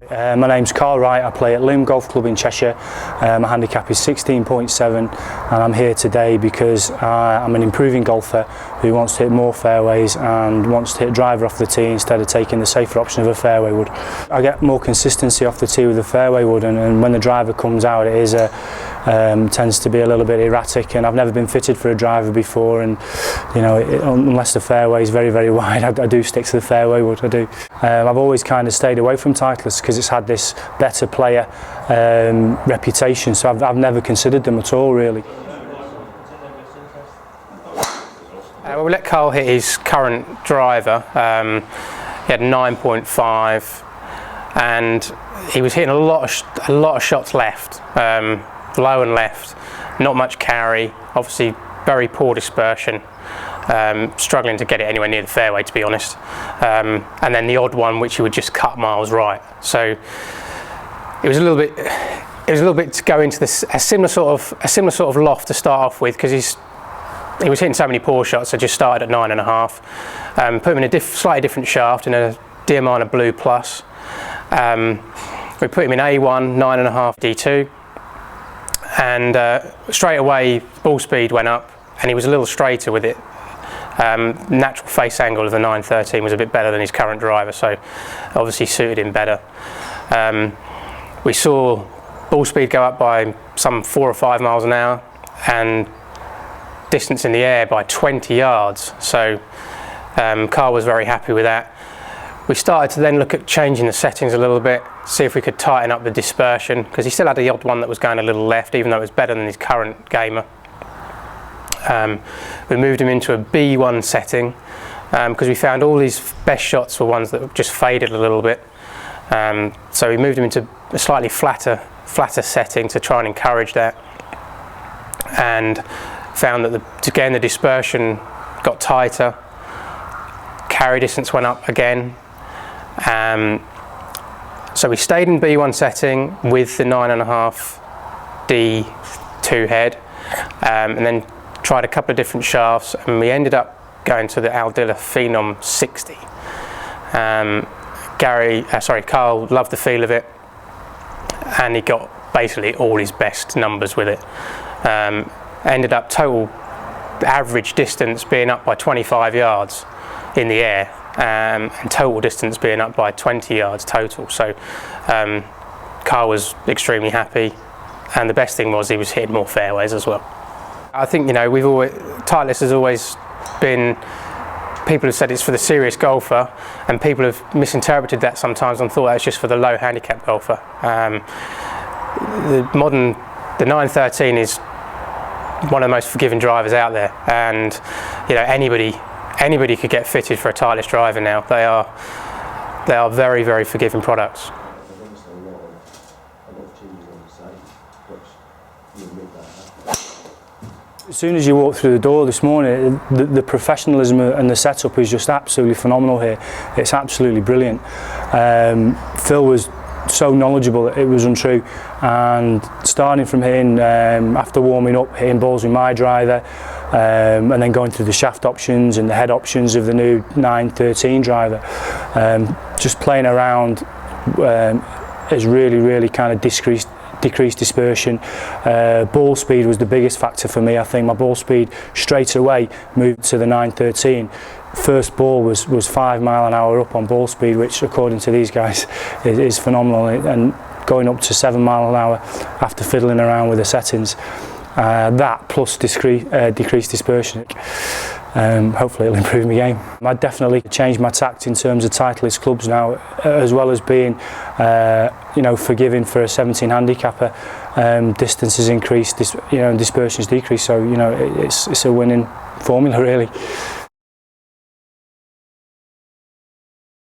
My name's Karl Wright. I play at Limb Golf Club in Cheshire. My handicap is 16.7 and I'm here today because I'm an improving golfer who wants to hit more fairways and wants to hit driver off the tee instead of taking the safer option of a fairway wood. I get more consistency off the tee with a fairway wood, and when the driver comes out it tends to be a little bit erratic, and I've never been fitted for a driver before, and you know, unless the fairway is very, very wide, I do stick to the fairway wood. I do. I've always kind of stayed away from Titleist because it's had this better player reputation, so I've never considered them at all, really. We'll let Karl hit his current driver. He had 9.5 and he was hitting a lot of shots left, low and left, not much carry, obviously very poor dispersion, struggling to get it anywhere near the fairway, to be honest, and then the odd one which he would just cut miles right. So it was a little bit to go into this a similar sort of loft to start off with, because he was hitting so many poor shots. I just started at 9.5, put him in a slightly different shaft in a Diamana Blue Plus. We put him in A1 9.5 D2, and straight away ball speed went up and he was a little straighter with it. Natural face angle of the 913 was a bit better than his current driver, so obviously suited him better. We saw ball speed go up by some 4 or 5 miles an hour and distance in the air by 20 yards, so Karl was very happy with that. We started to then look at changing the settings a little bit, see if we could tighten up the dispersion, because he still had the odd one that was going a little left, even though it was better than his current gamer. We moved him into a B1 setting because we found all his best shots were ones that just faded a little bit. So we moved him into a slightly flatter setting to try and encourage that, and found that again the dispersion got tighter, carry distance went up again. So we stayed in B1 setting with the 9.5 D2 head, and then tried a couple of different shafts, and we ended up going to the Aldila Phenom 60. Karl loved the feel of it, and he got basically all his best numbers with it. Ended up total average distance being up by 25 yards in the air, and total distance being up by 20 yards total. So Karl was extremely happy, and the best thing was he was hitting more fairways as well. I think, you know, Titleist has always been, people have said it's for the serious golfer, and people have misinterpreted that sometimes and thought that was just for the low handicap golfer. The 913 is one of the most forgiving drivers out there, and you know, anybody could get fitted for a Titleist driver now. They are very, very forgiving products. As soon as you walk through the door this morning, the professionalism and the setup is just absolutely phenomenal here. It's absolutely brilliant. Phil was so knowledgeable that it was untrue, and starting from hitting, after warming up, hitting balls with my driver, and then going through the shaft options and the head options of the new 913 driver, just playing around has really kind of decreased dispersion. Ball speed was the biggest factor for me. I think my ball speed straight away moved to the 913. First ball was 5 mile an hour up on ball speed, which according to these guys is phenomenal, and going up to 7 mile an hour after fiddling around with the settings. That plus decreased dispersion, hopefully it'll improve my game. I'd definitely change my tact in terms of Titleist clubs now, as well as being you know, forgiving for a 17 handicapper. Distance has increased, you know, and dispersion's decreased, so you know, it's a winning formula really.